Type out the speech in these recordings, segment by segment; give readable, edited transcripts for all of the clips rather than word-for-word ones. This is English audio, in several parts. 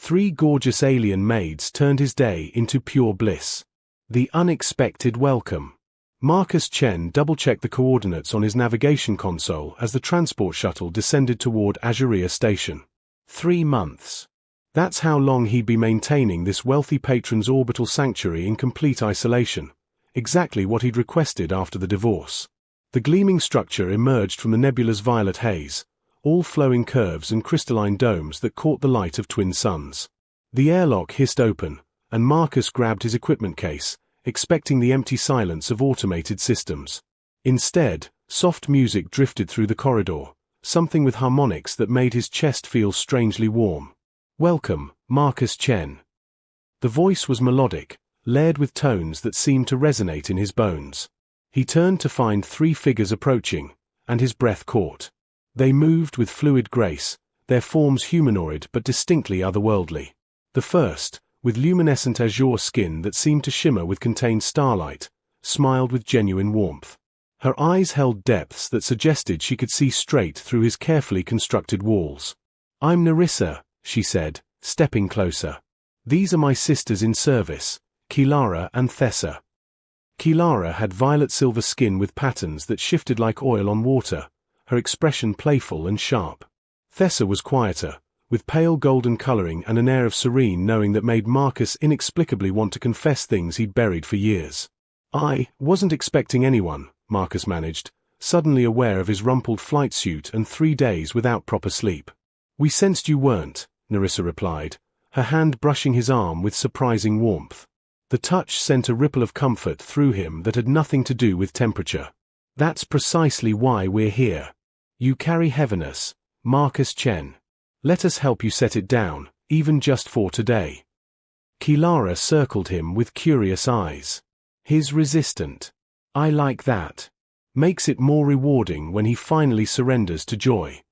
3 gorgeous alien maids turned his day into pure bliss. The unexpected welcome. Marcus Chen double-checked the coordinates on his navigation console as the transport shuttle descended toward Azuria Station. 3 months. That's how long he'd be maintaining this wealthy patron's orbital sanctuary in complete isolation. Exactly what he'd requested after the divorce. The gleaming structure emerged from the nebula's violet haze, all flowing curves and crystalline domes that caught the light of twin suns. The airlock hissed open, and Marcus grabbed his equipment case, expecting the empty silence of automated systems. Instead, soft music drifted through the corridor, something with harmonics that made his chest feel strangely warm. "Welcome, Marcus Chen." The voice was melodic, layered with tones that seemed to resonate in his bones. He turned to find 3 figures approaching, and his breath caught. They moved with fluid grace, their forms humanoid but distinctly otherworldly. The first, with luminescent azure skin that seemed to shimmer with contained starlight, smiled with genuine warmth. Her eyes held depths that suggested she could see straight through his carefully constructed walls. "I'm Nerissa," she said, stepping closer. "These are my sisters in service, Kilara and Thessa." Kilara had violet-silver skin with patterns that shifted like oil on water, her expression playful and sharp. Thessa was quieter, with pale golden coloring and an air of serene knowing that made Marcus inexplicably want to confess things he'd buried for years. "I wasn't expecting anyone," Marcus managed, suddenly aware of his rumpled flight suit and 3 days without proper sleep. "We sensed you weren't," Nerissa replied, her hand brushing his arm with surprising warmth. The touch sent a ripple of comfort through him that had nothing to do with temperature. "That's precisely why we're here. You carry heaviness, Marcus Chen. Let us help you set it down, even just for today." Kilara circled him with curious eyes. "He's resistant. I like that. Makes it more rewarding when he finally surrenders to joy."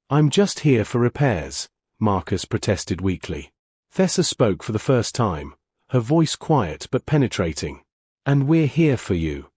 "I'm just here for repairs," Marcus protested weakly. Thessa spoke for the first time, her voice quiet but penetrating. "And we're here for you."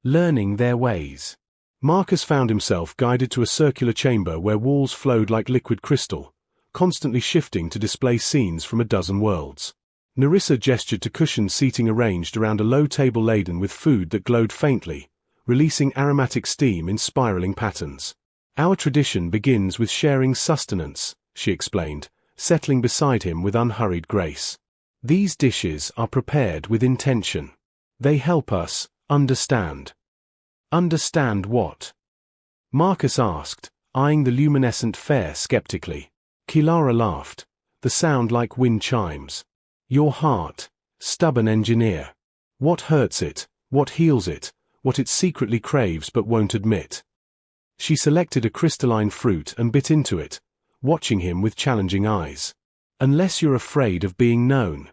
Learning their ways. Marcus found himself guided to a circular chamber where walls flowed like liquid crystal, constantly shifting to display scenes from a dozen worlds. Nerissa gestured to cushioned seating arranged around a low table laden with food that glowed faintly, releasing aromatic steam in spiraling patterns. "Our tradition begins with sharing sustenance," she explained, settling beside him with unhurried grace. "These dishes are prepared with intention. They help us understand." "Understand what?" Marcus asked, eyeing the luminescent fare skeptically. Kilara laughed, the sound like wind chimes. "Your heart, stubborn engineer. What hurts it, what heals it, what it secretly craves but won't admit." She selected a crystalline fruit and bit into it, watching him with challenging eyes. "Unless you're afraid of being known."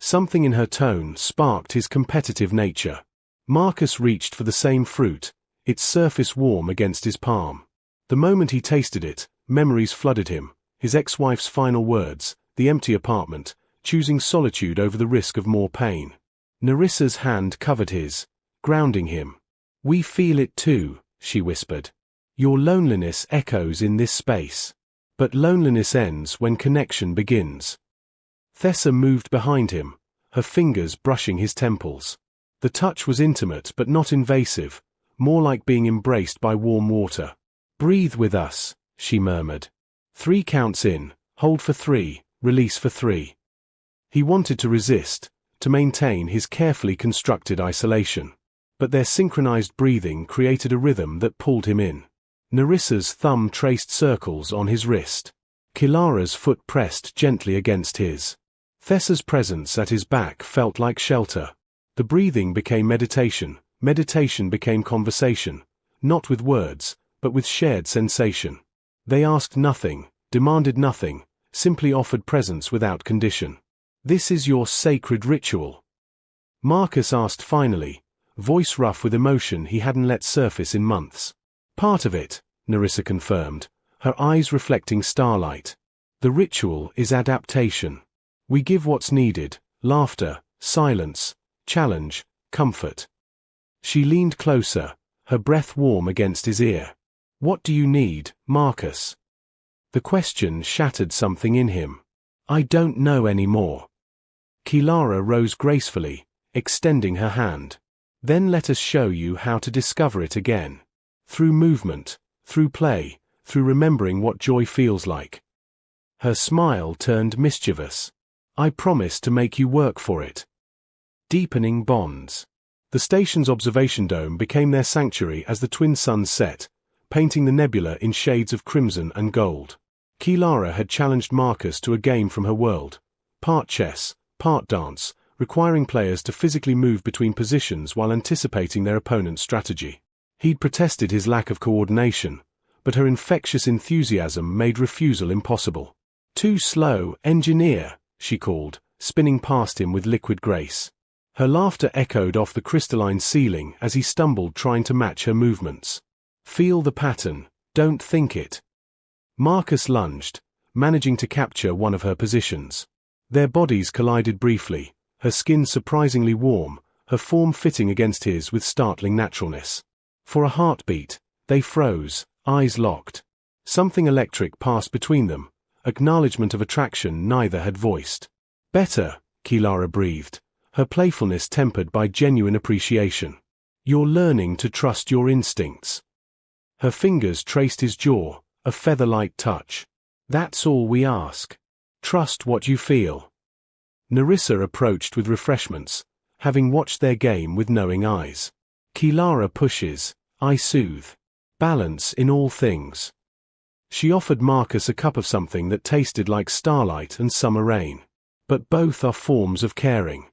Something in her tone sparked his competitive nature. Marcus reached for the same fruit, its surface warm against his palm. The moment he tasted it, memories flooded him, his ex-wife's final words, the empty apartment, choosing solitude over the risk of more pain. Nerissa's hand covered his, grounding him. "We feel it too," she whispered. "Your loneliness echoes in this space. But loneliness ends when connection begins." Thessa moved behind him, her fingers brushing his temples. The touch was intimate but not invasive, more like being embraced by warm water. "Breathe with us," she murmured. 3 counts in, hold for 3, release for 3. He wanted to resist, to maintain his carefully constructed isolation. But their synchronized breathing created a rhythm that pulled him in. Nerissa's thumb traced circles on his wrist. Kilara's foot pressed gently against his. Thessa's presence at his back felt like shelter. The breathing became meditation, meditation became conversation, not with words, but with shared sensation. They asked nothing, demanded nothing, simply offered presence without condition. "This is your sacred ritual?" Marcus asked finally, voice rough with emotion he hadn't let surface in months. "Part of it," Nerissa confirmed, her eyes reflecting starlight. "The ritual is adaptation. We give what's needed, laughter, silence, challenge, comfort." She leaned closer, her breath warm against his ear. "What do you need, Marcus?" The question shattered something in him. I don't know anymore. Kilara rose gracefully, extending her hand. Then let us show you how to discover it again. Through movement, through play, through remembering what joy feels like. Her smile turned mischievous. I promise to make you work for it. Deepening bonds. The station's observation dome became their sanctuary as the twin suns set, painting the nebula in shades of crimson and gold. Kilara had challenged Marcus to a game from her world. Part chess, part dance, requiring players to physically move between positions while anticipating their opponent's strategy. He'd protested his lack of coordination, but her infectious enthusiasm made refusal impossible. Too slow, engineer, she called, spinning past him with liquid grace. Her laughter echoed off the crystalline ceiling as he stumbled trying to match her movements. Feel the pattern, don't think it. Marcus lunged, managing to capture one of her positions. Their bodies collided briefly, her skin surprisingly warm, her form fitting against his with startling naturalness. For a heartbeat, they froze, eyes locked. Something electric passed between them, acknowledgement of attraction neither had voiced. Better, Kilara breathed, her playfulness tempered by genuine appreciation. You're learning to trust your instincts. Her fingers traced his jaw, a feather-light touch. That's all we ask. Trust what you feel. Nerissa approached with refreshments, having watched their game with knowing eyes. Kilara pushes, I soothe. Balance in all things. She offered Marcus a cup of something that tasted like starlight and summer rain. But both are forms of caring.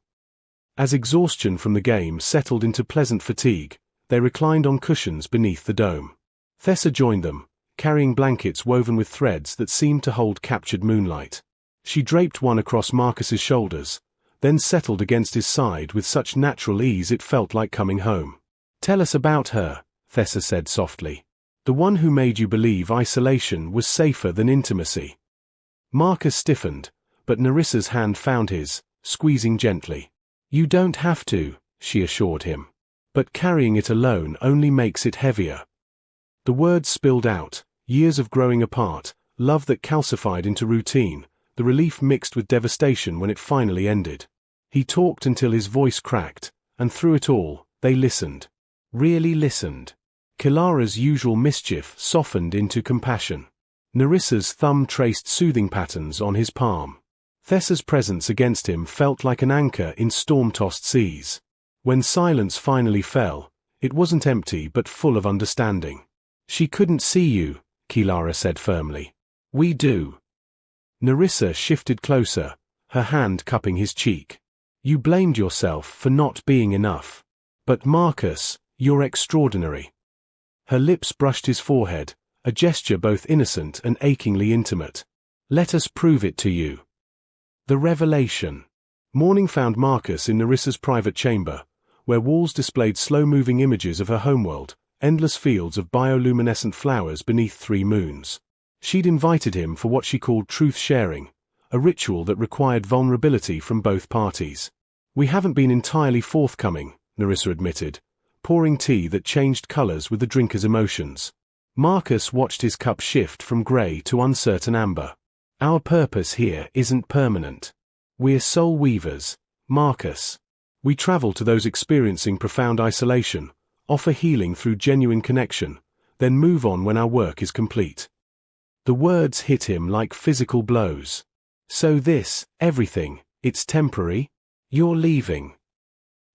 As exhaustion from the game settled into pleasant fatigue, they reclined on cushions beneath the dome. Thessa joined them, carrying blankets woven with threads that seemed to hold captured moonlight. She draped one across Marcus's shoulders, then settled against his side with such natural ease it felt like coming home. Tell us about her, Thessa said softly. The one who made you believe isolation was safer than intimacy. Marcus stiffened, but Nerissa's hand found his, squeezing gently. You don't have to, she assured him. But carrying it alone only makes it heavier. The words spilled out, years of growing apart, love that calcified into routine, the relief mixed with devastation when it finally ended. He talked until his voice cracked, and through it all, they listened. Really listened. Kilara's usual mischief softened into compassion. Nerissa's thumb traced soothing patterns on his palm. Thessa's presence against him felt like an anchor in storm-tossed seas. When silence finally fell, it wasn't empty but full of understanding. She couldn't see you, Kilara said firmly. We do. Nerissa shifted closer, her hand cupping his cheek. You blamed yourself for not being enough. But Marcus, you're extraordinary. Her lips brushed his forehead, a gesture both innocent and achingly intimate. Let us prove it to you. The revelation. Morning found Marcus in Nerissa's private chamber, where walls displayed slow-moving images of her homeworld, endless fields of bioluminescent flowers beneath 3 moons. She'd invited him for what she called truth-sharing, a ritual that required vulnerability from both parties. We haven't been entirely forthcoming, Nerissa admitted, pouring tea that changed colors with the drinker's emotions. Marcus watched his cup shift from gray to uncertain amber. Our purpose here isn't permanent. We're soul weavers, Marcus. We travel to those experiencing profound isolation, offer healing through genuine connection, then move on when our work is complete. The words hit him like physical blows. So this, everything, it's temporary? You're leaving.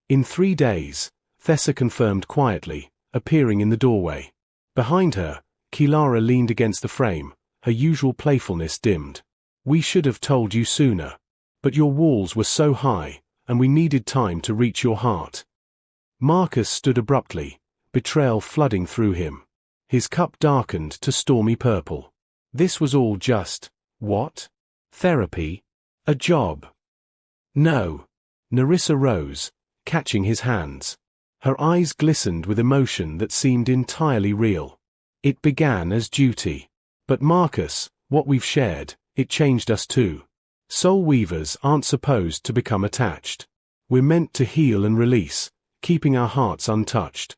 In 3 days, Thessa confirmed quietly, appearing in the doorway. Behind her, Kilara leaned against the frame, her usual playfulness dimmed. We should have told you sooner. But your walls were so high, and we needed time to reach your heart. Marcus stood abruptly, betrayal flooding through him. His cup darkened to stormy purple. This was all just, what? Therapy? A job? No. Nerissa rose, catching his hands. Her eyes glistened with emotion that seemed entirely real. It began as duty. But Marcus, what we've shared, it changed us too. Soul weavers aren't supposed to become attached. We're meant to heal and release, keeping our hearts untouched.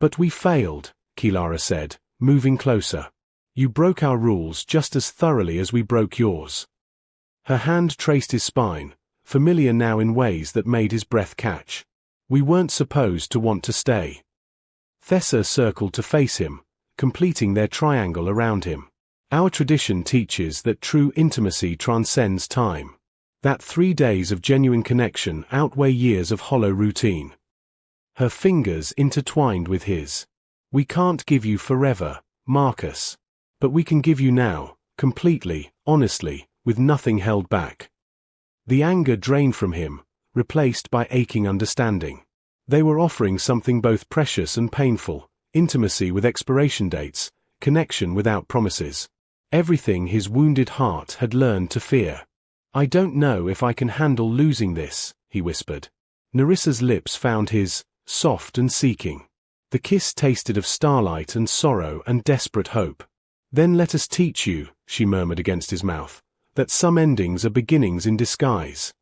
But we failed, Kilara said, moving closer. You broke our rules just as thoroughly as we broke yours. Her hand traced his spine, familiar now in ways that made his breath catch. We weren't supposed to want to stay. Thessa circled to face him, completing their triangle around him. Our tradition teaches that true intimacy transcends time. That 3 days of genuine connection outweigh years of hollow routine. Her fingers intertwined with his. We can't give you forever, Marcus. But we can give you now, completely, honestly, with nothing held back. The anger drained from him, replaced by aching understanding. They were offering something both precious and painful, intimacy with expiration dates, connection without promises. Everything his wounded heart had learned to fear. I don't know if I can handle losing this, he whispered. Nerissa's lips found his, soft and seeking. The kiss tasted of starlight and sorrow and desperate hope. Then let us teach you, she murmured against his mouth, that some endings are beginnings in disguise.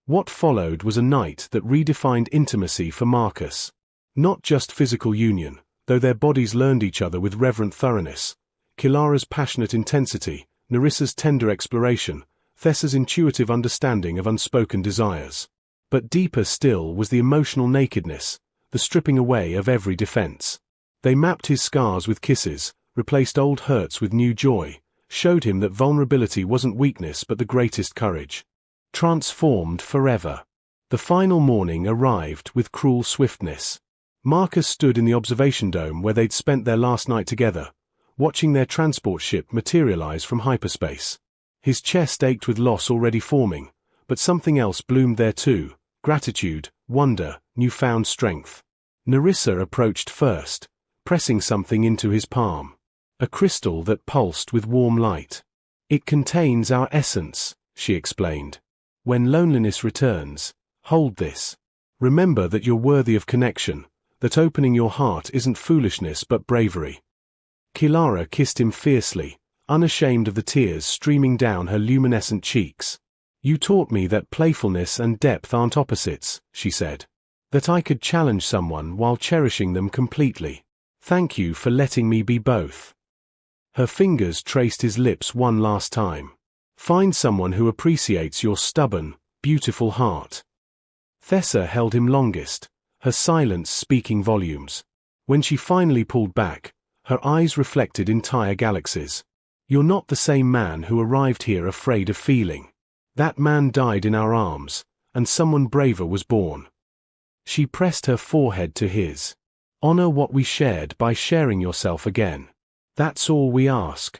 What followed was a night that redefined intimacy for Marcus. Not just physical union, though their bodies learned each other with reverent thoroughness. Kilara's passionate intensity, Nerissa's tender exploration, Thessa's intuitive understanding of unspoken desires. But deeper still was the emotional nakedness, the stripping away of every defense. They mapped his scars with kisses, replaced old hurts with new joy, showed him that vulnerability wasn't weakness but the greatest courage. Transformed forever. The final morning arrived with cruel swiftness. Marcus stood in the observation dome where they'd spent their last night together, watching their transport ship materialize from hyperspace. His chest ached with loss already forming, but something else bloomed there too: gratitude, wonder, newfound strength. Nerissa approached first, pressing something into his palm. A crystal that pulsed with warm light. It contains our essence, she explained. When loneliness returns, hold this. Remember that you're worthy of connection, that opening your heart isn't foolishness but bravery. Kilara kissed him fiercely, unashamed of the tears streaming down her luminescent cheeks. You taught me that playfulness and depth aren't opposites, she said. That I could challenge someone while cherishing them completely. Thank you for letting me be both. Her fingers traced his lips one last time. Find someone who appreciates your stubborn, beautiful heart. Thessa held him longest, her silence speaking volumes. When she finally pulled back, her eyes reflected entire galaxies. You're not the same man who arrived here afraid of feeling. That man died in our arms, and someone braver was born. She pressed her forehead to his. Honor what we shared by sharing yourself again. That's all we ask.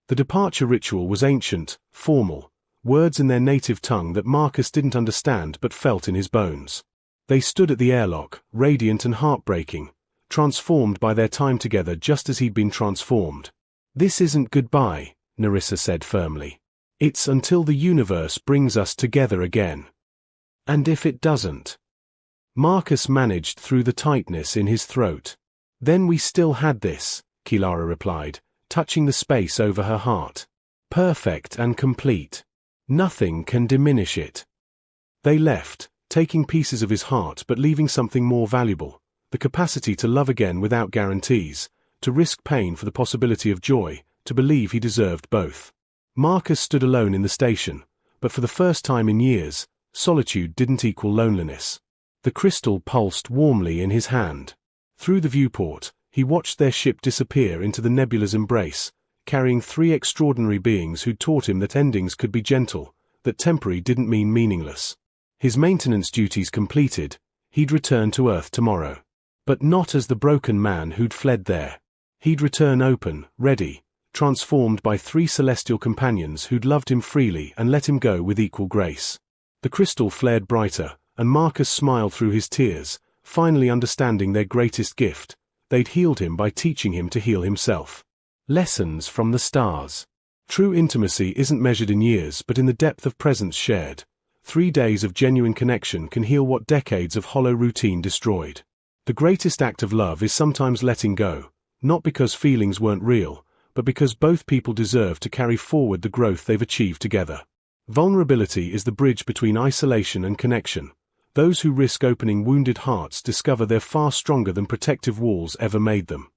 The departure ritual was ancient, formal, words in their native tongue that Marcus didn't understand but felt in his bones. They stood at the airlock, radiant and heartbreaking, transformed by their time together just as he'd been transformed. This isn't goodbye, Nerissa said firmly. It's until the universe brings us together again. And if it doesn't? Marcus managed through the tightness in his throat. Then we still had this, Kilara replied, touching the space over her heart. Perfect and complete. Nothing can diminish it. They left, taking pieces of his heart but leaving something more valuable, the capacity to love again without guarantees, to risk pain for the possibility of joy, to believe he deserved both. Marcus stood alone in the station, but for the first time in years, solitude didn't equal loneliness. The crystal pulsed warmly in his hand. Through the viewport, he watched their ship disappear into the nebula's embrace, carrying 3 extraordinary beings who'd taught him that endings could be gentle, that temporary didn't mean meaningless. His maintenance duties completed, he'd return to Earth tomorrow. But not as the broken man who'd fled there. He'd return open, ready, transformed by 3 celestial companions who'd loved him freely and let him go with equal grace. The crystal flared brighter, and Marcus smiled through his tears, finally understanding their greatest gift. They'd healed him by teaching him to heal himself. Lessons from the stars. True intimacy isn't measured in years but in the depth of presence shared. 3 days of genuine connection can heal what decades of hollow routine destroyed. The greatest act of love is sometimes letting go, not because feelings weren't real, but because both people deserve to carry forward the growth they've achieved together. Vulnerability is the bridge between isolation and connection. Those who risk opening wounded hearts discover they're far stronger than protective walls ever made them.